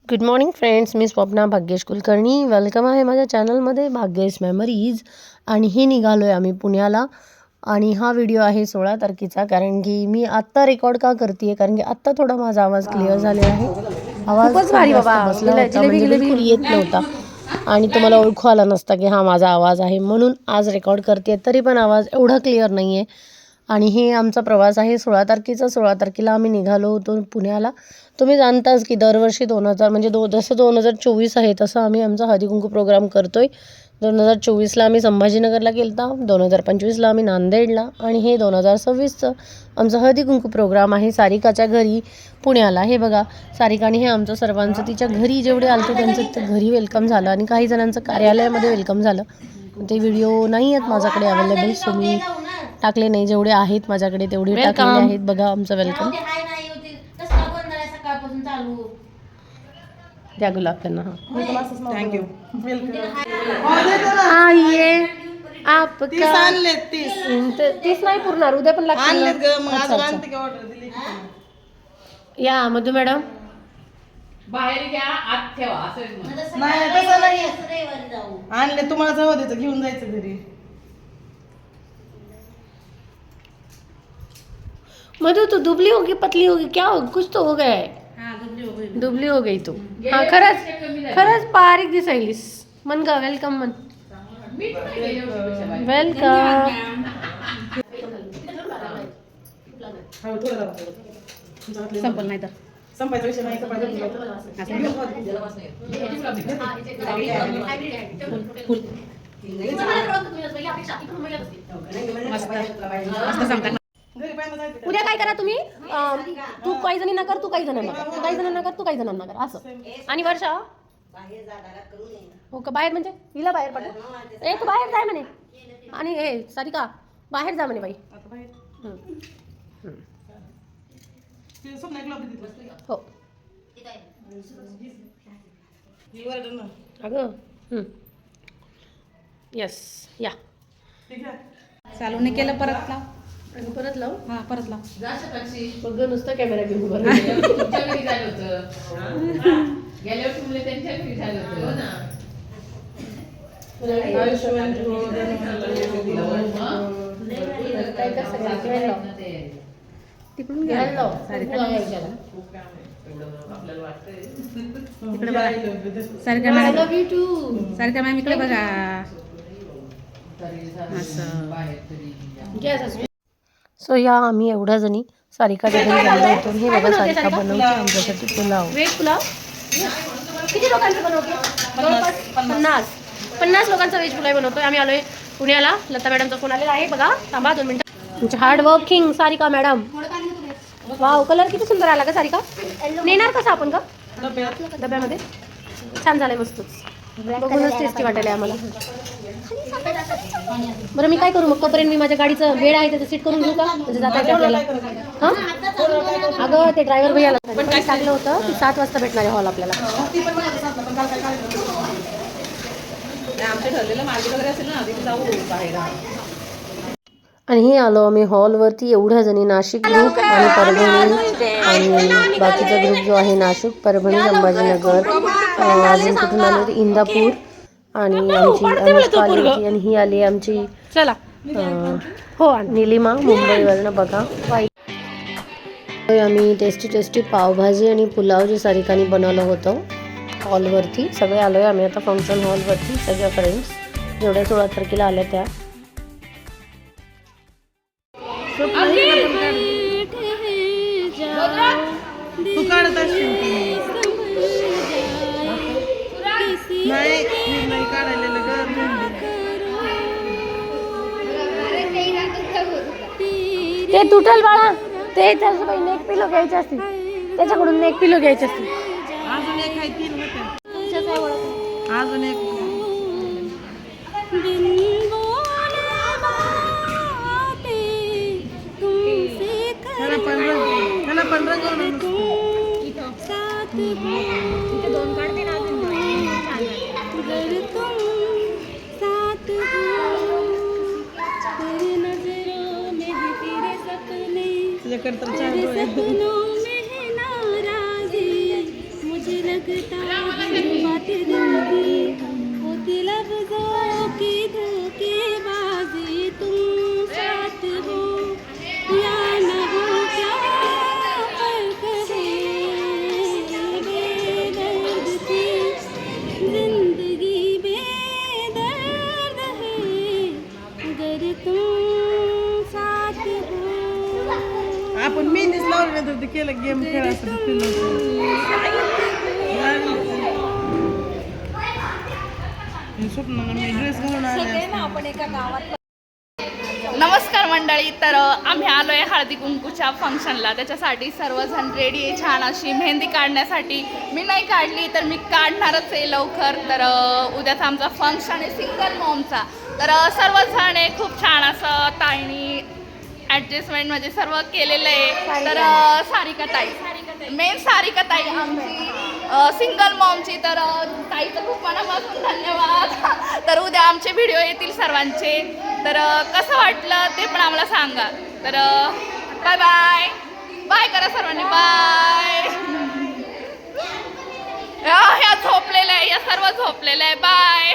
Good morning friends, मी Swapna Bhagyesh Kulkarni. Welcome आहे माझ्या चॅनलमध्ये भाग्येश मेमरीज. आणि हे निघालो आहे आम्ही पुण्याला. आणि हा व्हिडिओ आहे 16 तारखेचा. कारण की मी आत्ता रेकॉर्ड का करते आहे, कारण की आत्ता थोडा माझा आवाज क्लिअर झालेला आहे. आवाज खूप जास्त बसला होता, म्हणजे बिलकुल येत नव्हता आणि तुम्हाला ओळखू आला नसता की हा माझा आवाज आहे. म्हणून आज रेकॉर्ड करते, तरी पण आवाज एवढा क्लिअर नाही आहे. आणि हे आमचा प्रवास आहे 16 तारखेचा. 16 तारखेला आम्ही निघालो होतो पुण्याला. तुम्ही जाणताच की दरवर्षी 2000 म्हणजे जसं 2024 आहे तसं आम्ही आमचा हळदीकुंकू प्रोग्राम करतो आहे. 2024ला आम्ही संभाजीनगरला गेलता, 2025ला आम्ही नांदेडला, आणि हे 2026चं आमचं हळदीकुंकू प्रोग्राम आहे सारिकाच्या घरी पुण्याला. हे बघा, सारिकाने हे आमचं सर्वांचं तिच्या घरी जेवढे आलते त्यांचं घरी वेलकम झालं आणि काही जणांचं कार्यालयामध्ये वेलकम झालं. ते व्हिडिओ नाही आहेत माझ्याकडे अवेलेबल, सो मी टाकले नाही. जेवढे आहेत माझ्याकडे तेवढे टाकलेले आहेत. बघा आमचं वेलकम. द्या गुलाब त्यांना. थँक्यू. आइए आपका 30 नाही पुरणार, उद्या पण लागतील. या मधू मॅडम बाहेर घ्या, आत ठेवा. नाही तसं नाही आणले, तुम्हाला जाऊ द्यायचं, घेऊन जायचं घरी. मधु तू दुबली होगी पतली होगी क्या हो, कुछ तो हो गया है. दुबली हो गई तू. हा खरंच बारीक दिसायलीस. मन का वेलकम मन. वेलकम. संपल नाही तर संपायचा विषय नाही. उद्या काय करा तुम्ही, तू काही जणींना कर, तू काही जणांना कर, तू काही जणांना कर, तू काही जणांना कर, असं. आणि वर्षा हो का, बाहेर म्हणजे हिला बाहेर पडलं. तू बाहेर जाय म्हणे. आणि हे सारिका बाहेर जा म्हणे बाई. हो अगं यस या. चालू नाही केलं, परत लाव. परत लाव. हा परत लाव. बघ नुसतं कॅमेरा घेऊन उभं तिकडून घ्या. सारख्या मॅम इकडे बघा. सो या आम्ही एवढ्या जणी सारिकाच्या घरी गेलो होतो. हे बघा सारिका बनवते आमच्यासाठी पुलाव. व्हेज पुलाव. किती लोकांचं बनवतो? 50 लोकांचा व्हेज पुलाव बनवतोय. आम्ही आलोय पुण्याला. लता मॅडमचा फोन आलेला आहे. बघा थांबा 2 मिनिटं. तुमची hard working Sarika madam. Wow, colour किती सुंदर आला का सारिका. नेणार कसा आपण का डब्यामध्ये. छान झालंय मस्तच. बघूनच टेस्टी वाटायला आम्हाला. बरं मी काय करू मग, तोपर्यंत मी माझ्या गाडीचं वेळ आहे त्याचं सीट करून घेऊ का, म्हणजे जाता येते आपल्याला. हां अगं ते ड्रायव्हर भैयाला पण काय सांगलं होतं की 7 वाजता भेटणार आहे हॉल आपल्याला. आमच्या ठरलेलं मार्केट वगैरे असेल ना, तिथे जाऊ बाहेर. आणि हे आलो आम्ही हॉलवरती. एवढ्या जणी नाशिक ग्रुप आणि परभणी, आणि बाकीचा ग्रुप जो आहे नाशिक, परभणी, संभाजीनगर, अजून कुठून आले होते इंदापूर. आणि आमची अनुष्का आली होती, आणि ही आली आमची चला हो निलिमा मुंबईवरनं. बघा आम्ही टेस्टी पावभाजी आणि पुलाव जे सारिकाने बनवलं होतं हॉलवरती. सगळे आलो आहे आम्ही आता फंक्शन हॉलवरती, सगळ्या फ्रेंड्स जेवढ्या 16 तारखेला आल्या त्या. तू काढत असशील नाही काढायला ते तुटल बाळा. ते त्याच्याबाई नेक पिलो घ्यायचे असतील, त्याच्याकडून नेक पिलो घ्यायचे असतील. अजून एक आहे, 3 होते. अजून एक त्याला पण रंगवलं. तुझ्याकडे तर मुझे लगता है बातें दिल की होती लफ्जों की धोखेबाजी तुम साथ हो या न हो क्या फर्क है बेदर्द थी जिंदगी बेदर्द है अगर तुम साथ हो आपण मेहंदीच लावली नाही तर ते केलं गेम खेळायचं स्वप्न मी ड्रेस घालून आले नमस्कार मंडळी. तर आम्ही आलो आहे हळदी कुंकूच्या फंक्शनला. त्याच्यासाठी सर्वजण रेडी आहे छान अशी मेहंदी काढण्यासाठी. मी नाही काढली तर मी काढणारच आहे लवकर. तर उद्याचा आमचा फंक्शन आहे सिंगल मॉमचा. तर सर्वजण आहे खूप छान असं ताईनी ॲडजस्टमेंट म्हणजे सर्व केलेलं आहे. तर सारिका ताई मेन सारिका ताई आमची सिंगल मॉमची. तर ताईचं खूप मनापासून धन्यवाद. तर उद्या आमचे व्हिडिओ येतील सर्वांचे. तर कसं वाटलं ते पण आम्हाला सांगा. तर बाय बाय बाय करा सर्वांनी बाय. ह्या झोपलेल्या आहे या सर्व झोपलेल्या आहे बाय.